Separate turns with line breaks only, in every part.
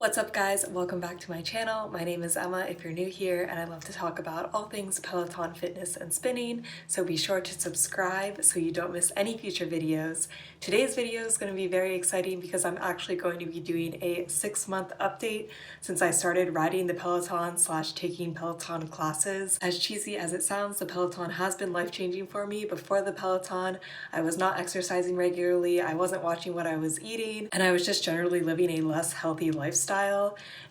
What's up guys? Welcome back to my channel. My name is Emma if you're new here, and I love to talk about all things Peloton fitness and spinning, so be sure to subscribe so you don't miss any future videos. Today's video is going to be very exciting because I'm actually going to be doing a 6-month update since I started riding the Peloton / taking Peloton classes. As cheesy as it sounds, the Peloton has been life-changing for me. Before the Peloton, I was not exercising regularly, I wasn't watching what I was eating, and I was just generally living a less healthy lifestyle.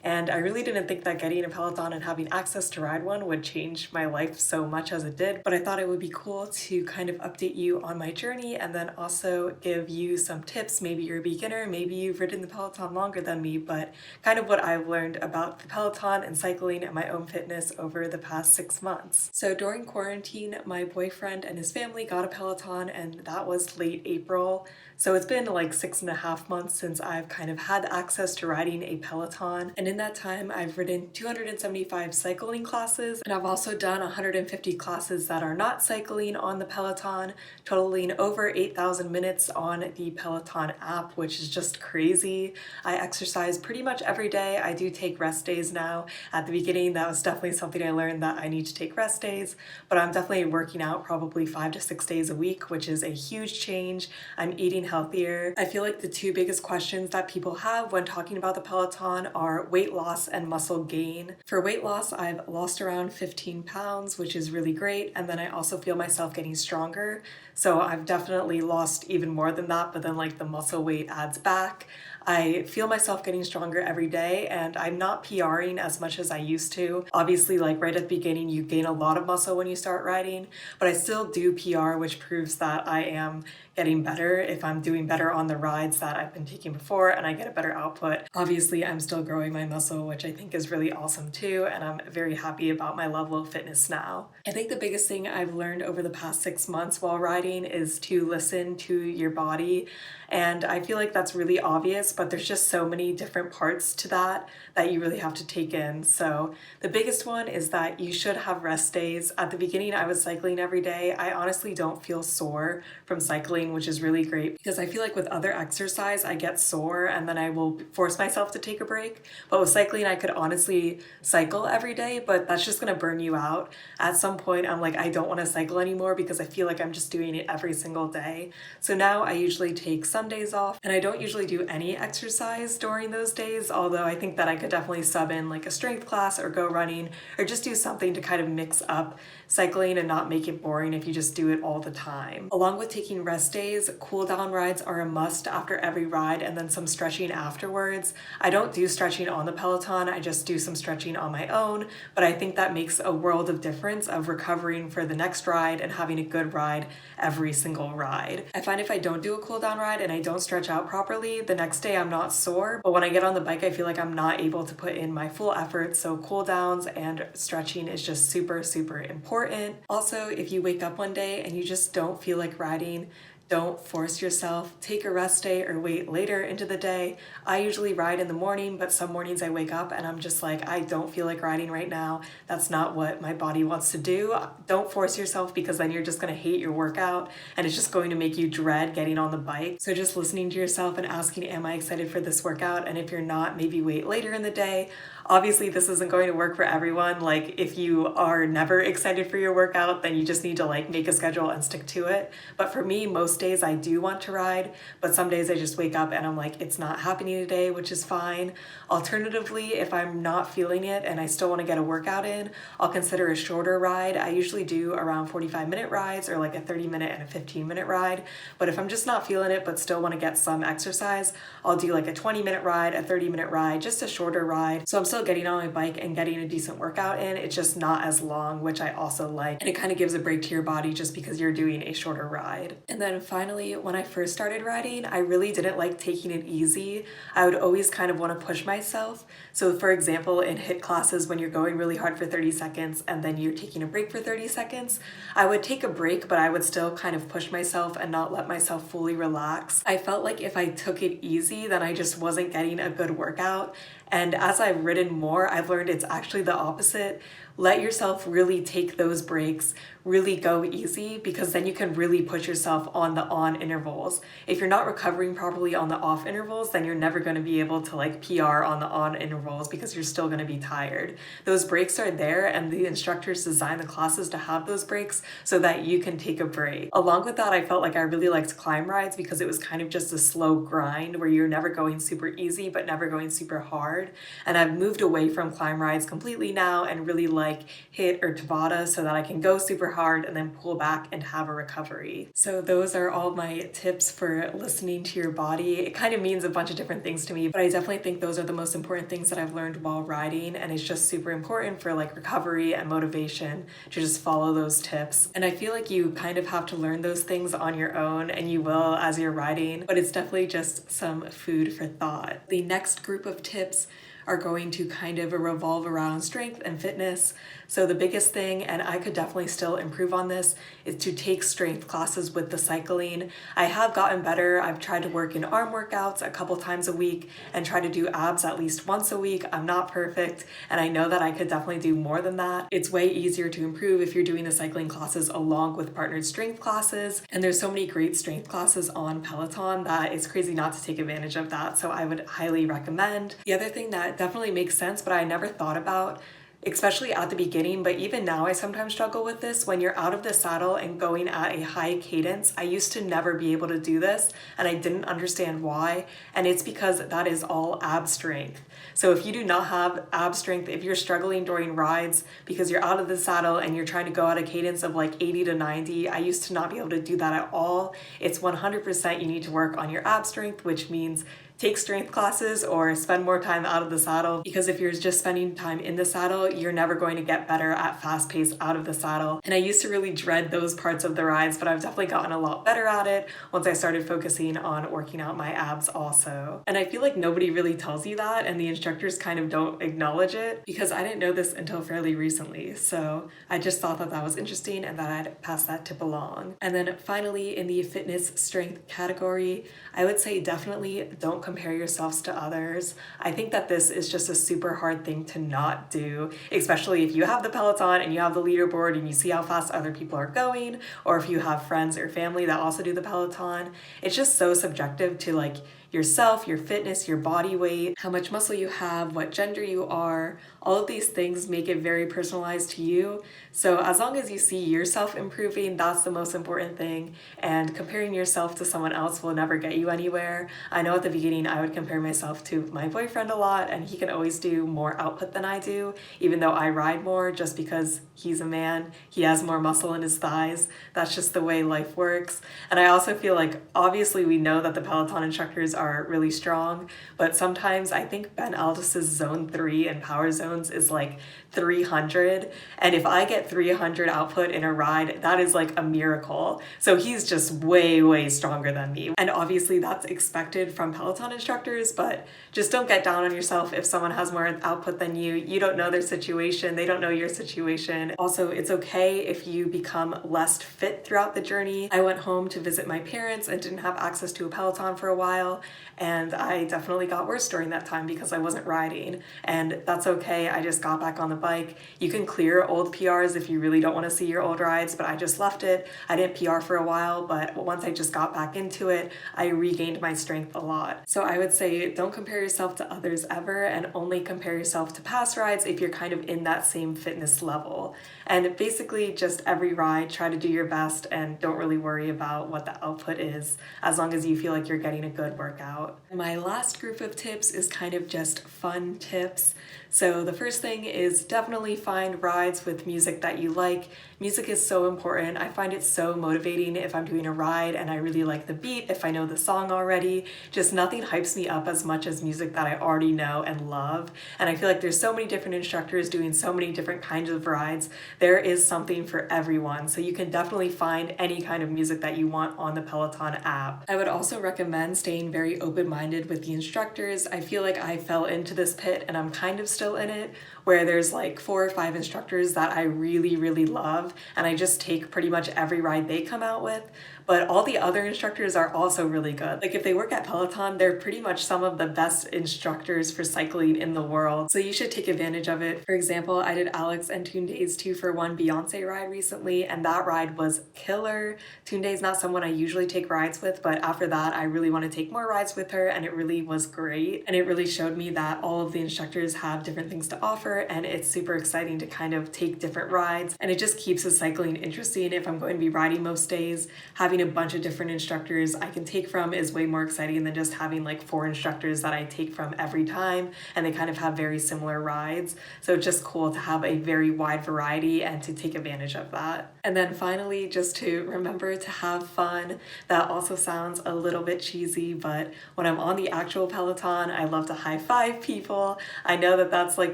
And I really didn't think that getting a Peloton and having access to ride one would change my life so much as it did, but I thought it would be cool to kind of update you on my journey and then also give you some tips. Maybe you're a beginner, maybe you've ridden the Peloton longer than me, but kind of what I've learned about the Peloton and cycling and my own fitness over the past 6 months. So during quarantine, my boyfriend and his family got a Peloton, and that was late April. So it's been like 6.5 months since I've kind of had access to riding a Peloton. And in that time, I've ridden 275 cycling classes, and I've also done 150 classes that are not cycling on the Peloton, totaling over 8,000 minutes on the Peloton app, which is just crazy. I exercise pretty much every day. I do take rest days now. At the beginning, that was definitely something I learned, that I need to take rest days, but I'm definitely working out probably 5 to 6 days a week, which is a huge change. I'm eating healthier. I feel like the two biggest questions that people have when talking about the Peloton are weight loss and muscle gain. For weight loss, I've lost around 15 pounds, which is really great, and then I also feel myself getting stronger. So I've definitely lost even more than that, but then like the muscle weight adds back. I feel myself getting stronger every day, and I'm not PRing as much as I used to. Obviously, like right at the beginning, you gain a lot of muscle when you start riding, but I still do PR, which proves that I am getting better if I'm doing better on the rides that I've been taking before and I get a better output. Obviously, I'm still growing my muscle, which I think is really awesome too, and I'm very happy about my level of fitness now. I think the biggest thing I've learned over the past 6 months while riding is to listen to your body, and I feel like that's really obvious, but there's just so many different parts to that you really have to take in. So the biggest one is that you should have rest days. At the beginning, I was cycling every day. I honestly don't feel sore from cycling, which is really great because I feel like with other exercise, I get sore and then I will force myself to take a break. But with cycling, I could honestly cycle every day, but that's just gonna burn you out. At some point, I'm like, I don't wanna cycle anymore because I feel like I'm just doing it every single day. So now I usually take some days off, and I don't usually do any exercise during those days, although I think that I could definitely sub in like a strength class or go running or just do something to kind of mix up cycling and not make it boring if you just do it all the time. Along with taking rest days, cool down rides are a must after every ride, and then some stretching afterwards. I don't do stretching on the Peloton, I just do some stretching on my own, but I think that makes a world of difference of recovering for the next ride and having a good ride every single ride. I find if I don't do a cool down ride and I don't stretch out properly, the next day I'm not sore, but when I get on the bike, I feel like I'm not able to put in my full effort, so cool downs and stretching is just super, super important. Also, if you wake up one day and you just don't feel like riding, don't force yourself. Take a rest day or wait later into the day. I usually ride in the morning, but some mornings I wake up and I'm just like, I don't feel like riding right now. That's not what my body wants to do. Don't force yourself, because then you're just gonna hate your workout and it's just going to make you dread getting on the bike. So just listening to yourself and asking, am I excited for this workout? And if you're not, maybe wait later in the day. Obviously, this isn't going to work for everyone. Like if you are never excited for your workout, then you just need to like make a schedule and stick to it. But for me, most days I do want to ride, but some days I just wake up and I'm like, it's not happening today, which is fine. Alternatively, if I'm not feeling it and I still want to get a workout in, I'll consider a shorter ride. I usually do around 45-minute rides or like a 30-minute and a 15-minute ride. But if I'm just not feeling it but still want to get some exercise, I'll do like a 20-minute ride, a 30-minute ride, just a shorter ride. So I'm still getting on my bike and getting a decent workout in. It's just not as long, which I also like. And it kind of gives a break to your body just because you're doing a shorter ride. And then finally, when I first started riding, I really didn't like taking it easy. I would always kind of want to push myself. So for example, in HIIT classes, when you're going really hard for 30 seconds and then you're taking a break for 30 seconds, I would take a break, but I would still kind of push myself and not let myself fully relax. I felt like if I took it easy, then I just wasn't getting a good workout. And as I've ridden more, I've learned it's actually the opposite. Let yourself really take those breaks, really go easy, because then you can really push yourself on the on intervals. If you're not recovering properly on the off intervals, then you're never going to be able to like PR on the on intervals because you're still going to be tired. Those breaks are there, and the instructors design the classes to have those breaks so that you can take a break. Along with that, I felt like I really liked climb rides because it was kind of just a slow grind where you're never going super easy but never going super hard. And I've moved away from climb rides completely now and really like HIIT or Tabata so that I can go super hard and then pull back and have a recovery. So those are all my tips for listening to your body. It kind of means a bunch of different things to me, but I definitely think those are the most important things that I've learned while riding, and it's just super important for like recovery and motivation to just follow those tips. And I feel like you kind of have to learn those things on your own, and you will as you're riding, but it's definitely just some food for thought. The next group of tips are going to kind of revolve around strength and fitness. So the biggest thing, and I could definitely still improve on this, is to take strength classes with the cycling. I have gotten better. I've tried to work in arm workouts a couple times a week and try to do abs at least once a week. I'm not perfect, and I know that I could definitely do more than that. It's way easier to improve if you're doing the cycling classes along with partnered strength classes, and there's so many great strength classes on Peloton that it's crazy not to take advantage of that, so I would highly recommend. The other thing that definitely makes sense, but I never thought about, especially at the beginning, but even now I sometimes struggle with this. When you're out of the saddle and going at a high cadence, I used to never be able to do this, and I didn't understand why, and it's because that is all ab strength. So if you do not have ab strength, if you're struggling during rides because you're out of the saddle and you're trying to go at a cadence of like 80 to 90, I used to not be able to do that at all. It's 100% you need to work on your ab strength, which means take strength classes or spend more time out of the saddle, because if you're just spending time in the saddle, you're never going to get better at fast pace out of the saddle. And I used to really dread those parts of the rides, but I've definitely gotten a lot better at it once I started focusing on working out my abs also. And I feel like nobody really tells you that, and the instructors kind of don't acknowledge it, because I didn't know this until fairly recently. So I just thought that that was interesting and that I'd pass that tip along. And then finally, in the fitness strength category, I would say definitely don't compare yourselves to others. I think that this is just a super hard thing to not do, especially if you have the Peloton and you have the leaderboard and you see how fast other people are going, or if you have friends or family that also do the Peloton. It's just so subjective to like yourself, your fitness, your body weight, how much muscle you have, what gender you are. All of these things make it very personalized to you. So as long as you see yourself improving, that's the most important thing. And comparing yourself to someone else will never get you anywhere. I know at the beginning I would compare myself to my boyfriend a lot, and he can always do more output than I do, even though I ride more just because he's a man. He has more muscle in his thighs. That's just the way life works. And I also feel like obviously we know that the Peloton instructors are really strong, but sometimes I think Ben Aldis's zone 3 and power zones is like 300, and if I get 300 output in a ride, that is like a miracle. So he's just way stronger than me, and obviously that's expected from Peloton instructors, but just don't get down on yourself if someone has more output than you. You don't know their situation, they don't know your situation. Also, it's okay if you become less fit throughout the journey. I went home to visit my parents and didn't have access to a Peloton for a while, and I definitely got worse during that time because I wasn't riding, and that's okay. I just got back on the bike. You can clear old PRs if you really don't want to see your old rides, but I just left it. I didn't PR for a while, but once I just got back into it, I regained my strength a lot. So I would say don't compare yourself to others ever, and only compare yourself to past rides if you're kind of in that same fitness level. And basically just every ride, try to do your best and don't really worry about what the output is, as long as you feel like you're getting a good workout. My last group of tips is kind of just fun tips. So the first thing is definitely find rides with music that you like. Music is so important. I find it so motivating if I'm doing a ride and I really like the beat, if I know the song already. Just nothing hypes me up as much as music that I already know and love. And I feel like there's so many different instructors doing so many different kinds of rides. There is something for everyone. So you can definitely find any kind of music that you want on the Peloton app. I would also recommend staying very very open-minded with the instructors. I feel like I fell into this pit and I'm kind of still in it, where there's like 4 or 5 instructors that I really, really love, and I just take pretty much every ride they come out with. But all the other instructors are also really good. Like if they work at Peloton, they're pretty much some of the best instructors for cycling in the world. So you should take advantage of it. For example, I did Alex and Tunde's 2-for-1 Beyonce ride recently, and that ride was killer. Tunde's not someone I usually take rides with, but after that, I really want to take more rides with her, and it really was great. And it really showed me that all of the instructors have different things to offer, and it's super exciting to kind of take different rides. And it just keeps the cycling interesting. If I'm going to be riding most days, having a bunch of different instructors I can take from is way more exciting than just having like 4 instructors that I take from every time, and they kind of have very similar rides. So it's just cool to have a very wide variety and to take advantage of that. And then finally, just to remember to have fun. That also sounds a little bit cheesy, but when I'm on the actual Peloton, I love to high five people. I know that that's like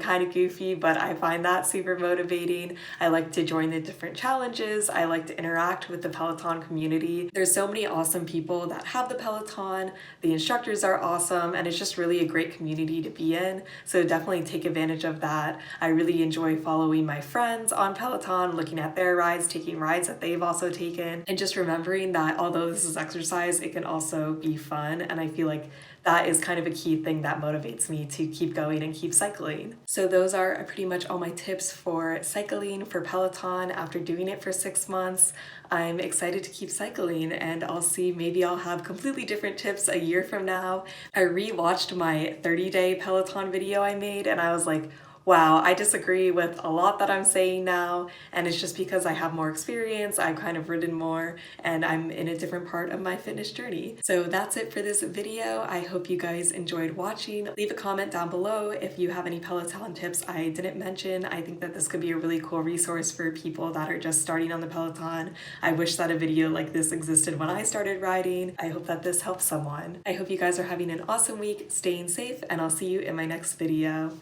kind of goofy, but I find that super motivating. I like to join the different challenges. I like to interact with the Peloton community. There's so many awesome people that have the Peloton. The instructors are awesome, and it's just really a great community to be in. So definitely take advantage of that. I really enjoy following my friends on Peloton, looking at their rides, taking rides that they've also taken, and just remembering that although this is exercise, it can also be fun. And I feel like that is kind of a key thing that motivates me to keep going and keep cycling. So those are pretty much all my tips for cycling for Peloton after doing it for 6 months. I'm excited to keep cycling, and I'll see, maybe I'll have completely different tips a year from now. I rewatched my 30-day Peloton video I made, and I was like, wow, I disagree with a lot that I'm saying now, and it's just because I have more experience, I've kind of ridden more, and I'm in a different part of my fitness journey. So that's it for this video. I hope you guys enjoyed watching. Leave a comment down below if you have any Peloton tips I didn't mention. I think that this could be a really cool resource for people that are just starting on the Peloton. I wish that a video like this existed when I started riding. I hope that this helps someone. I hope you guys are having an awesome week, staying safe, and I'll see you in my next video.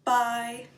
Bye!